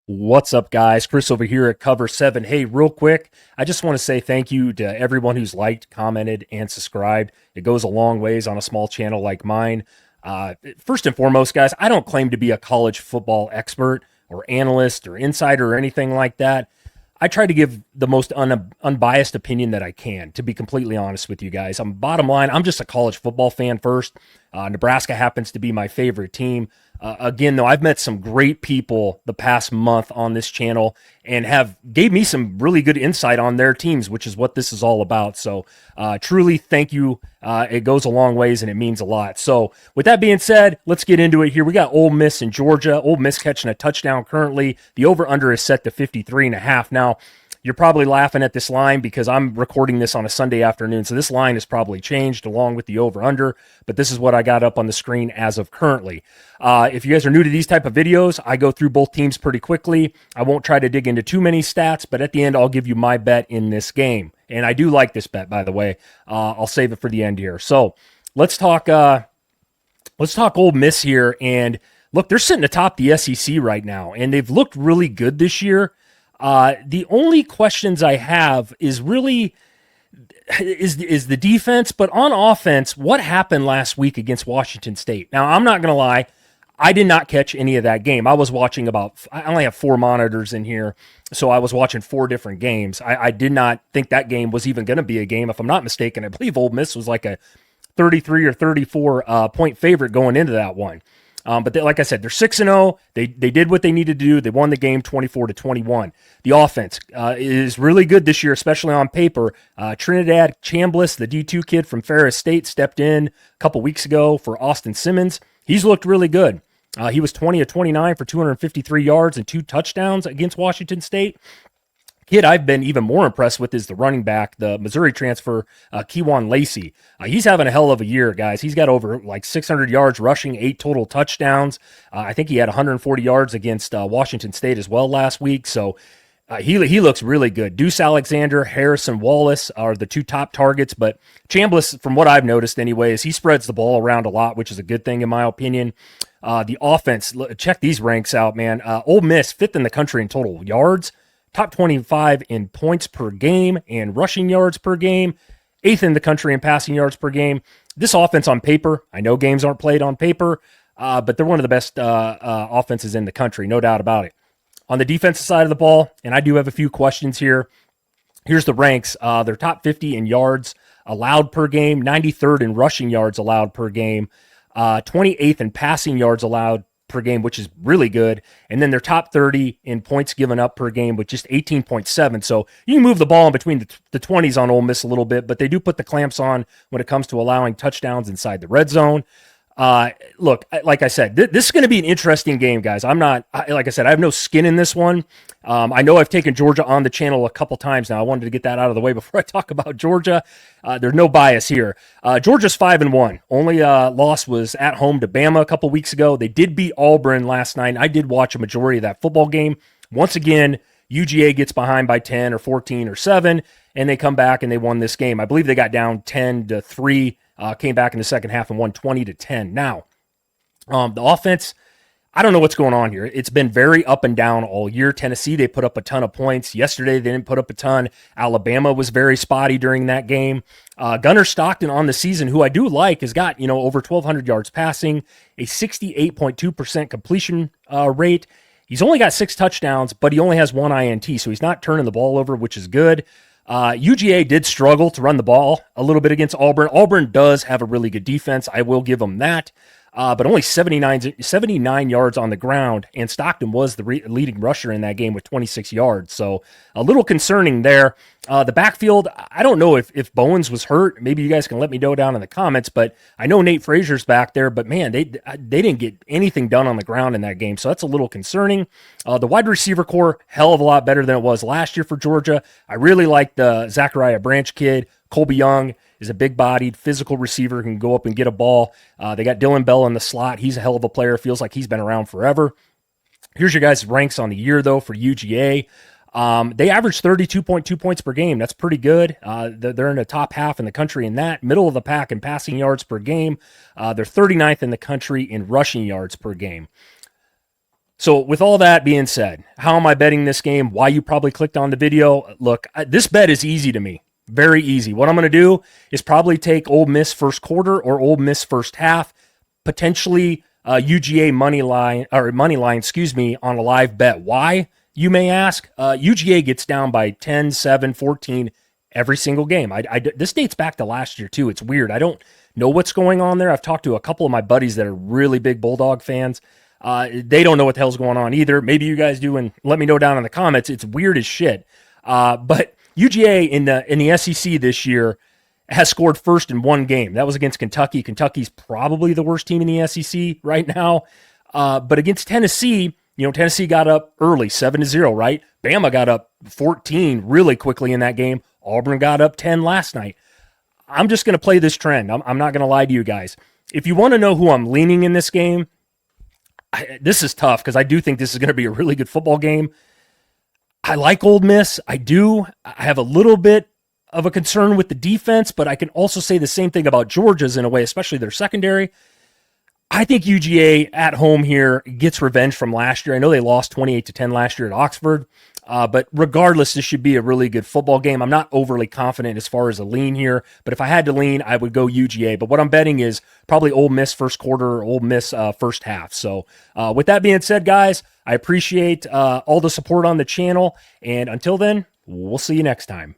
What's up, guys? Chris over here at Cover 7. Hey, real quick, I just want to say thank you to everyone who's liked, commented, and subscribed. It goes a long ways on a small channel like mine. First and foremost, guys, I don't claim to be a college football expert or analyst or insider or anything like that. I try to give the most unbiased opinion that I can, to be completely honest with you guys. Bottom line, I'm just a college football fan first. Nebraska happens to be my favorite team. Again, though, I've met some great people the past month on this channel and have gave me some really good insight on their teams, which is what this is all about. So truly, thank you. It goes a long ways and it means a lot. So with that being said, let's get into it here. We got Ole Miss and Georgia. Ole Miss catching a touchdown currently. The over-under is set to 53.5. Now, you're probably laughing at this line because I'm recording this on a Sunday afternoon, so this line has probably changed along with the over-under, but this is what I got up on the screen as of currently. If you guys are new to these type of videos, I go through both teams pretty quickly. I won't try to dig into too many stats, but at the end, I'll give you my bet in this game. And I do like this bet, by the way. I'll save it for the end here. So let's talk Ole Miss here. And look, they're sitting atop the SEC right now, and they've looked really good this year. The only questions I have is really is the defense, but on offense, what happened last week against Washington State? Now, I'm not going to lie, I did not catch any of that game. I was watching I only have 4 monitors in here, so I was watching 4 different games. I did not think that game was even going to be a game. If I'm not mistaken, I believe Ole Miss was like a 33 or 34 point favorite going into that one. But like I said, they're 6-0. They did what they needed to do. They won the game 24-21. The offense is really good this year, especially on paper. Trinidad Chambliss, the D2 kid from Ferris State, stepped in a couple weeks ago for Austin Simmons. He's looked really good. He was 20 of 29 for 253 yards and 2 touchdowns against Washington State. Kid I've been even more impressed with is the running back, the Missouri transfer, Kewan Lacey. He's having a hell of a year, guys. He's got over like 600 yards rushing, 8 total touchdowns. I think he had 140 yards against Washington State as well last week. So he looks really good. Deuce Alexander, Harrison Wallace are the 2 top targets, but Chambliss, from what I've noticed anyways, he spreads the ball around a lot, which is a good thing in my opinion. The offense, check these ranks out, man. Ole Miss, 5th in the country in total yards, top 25 in points per game and rushing yards per game, 8th in the country in passing yards per game. This offense on paper, I know games aren't played on paper, but they're one of the best offenses in the country, no doubt about it. On the defensive side of the ball, and I do have a few questions here, here's the ranks. They're top 50 in yards allowed per game, 93rd in rushing yards allowed per game, 28th in passing yards allowed per game, which is really good. And then they're top 30 in points given up per game with just 18.7. So you can move the ball in between the 20s on Ole Miss a little bit, but they do put the clamps on when it comes to allowing touchdowns inside the red zone. Look, like I said, this is going to be an interesting game, guys. Like I said, I have no skin in this one. I know I've taken Georgia on the channel a couple times now. I wanted to get that out of the way before I talk about Georgia. There's no bias here. Georgia's 5-1. Only loss was at home to Bama a couple weeks ago. They did beat Auburn last night. I did watch a majority of that football game. Once again, UGA gets behind by 10 or 14 or 7, and they come back and they won this game. I believe they got down 10-3. Came back in the second half and won 20-10. Now, the offense, I don't know what's going on here. It's been very up and down all year. Tennessee, they put up a ton of points. Yesterday, they didn't put up a ton. Alabama was very spotty during that game. Gunnar Stockton on the season, who I do like, has got, over 1,200 yards passing, a 68.2% completion rate. He's only got 6 touchdowns, but he only has 1 INT, so he's not turning the ball over, which is good. UGA did struggle to run the ball a little bit against Auburn. Auburn does have a really good defense. I will give them that. But only 79 yards on the ground, and Stockton was the leading rusher in that game with 26 yards. So a little concerning there. The backfield, I don't know if Bowens was hurt. Maybe you guys can let me know down in the comments, but I know Nate Frazier's back there, but man, they didn't get anything done on the ground in that game, so that's a little concerning. The wide receiver core, hell of a lot better than it was last year for Georgia. I really like the Zachariah Branch kid. Colby Young is a big-bodied, physical receiver who can go up and get a ball. They got Dylan Bell in the slot. He's a hell of a player. Feels like he's been around forever. Here's your guys' ranks on the year, though, for UGA. They average 32.2 points per game. That's pretty good. They're in the top half in the country in that. Middle of the pack in passing yards per game. They're 39th in the country in rushing yards per game. So with all that being said, how am I betting this game? Why you probably clicked on the video? Look, this bet is easy to me. Very easy. What I'm going to do is probably take Ole Miss first quarter or Ole Miss first half, potentially UGA money line, on a live bet. Why, you may ask? UGA gets down by 10, 7, 14 every single game. This dates back to last year too. It's weird. I don't know what's going on there. I've talked to a couple of my buddies that are really big Bulldog fans. They don't know what the hell's going on either. Maybe you guys do, and let me know down in the comments. It's weird as shit. But UGA in the SEC this year has scored first in one game. That was against Kentucky. Kentucky's probably the worst team in the SEC right now. But against Tennessee, Tennessee got up early, 7-0, right? Bama got up 14 really quickly in that game. Auburn got up 10 last night. I'm just going to play this trend. I'm not going to lie to you guys. If you want to know who I'm leaning in this game, this is tough because I do think this is going to be a really good football game. I like Ole Miss. I do. I have a little bit of a concern with the defense, but I can also say the same thing about Georgia's in a way, especially their secondary. I think UGA at home here gets revenge from last year. I know they lost 28-10 last year at Oxford, but regardless, this should be a really good football game. I'm not overly confident as far as a lean here, but if I had to lean, I would go UGA. But what I'm betting is probably Ole Miss first quarter or Ole Miss first half. So with that being said, guys, I appreciate all the support on the channel, and until then, we'll see you next time.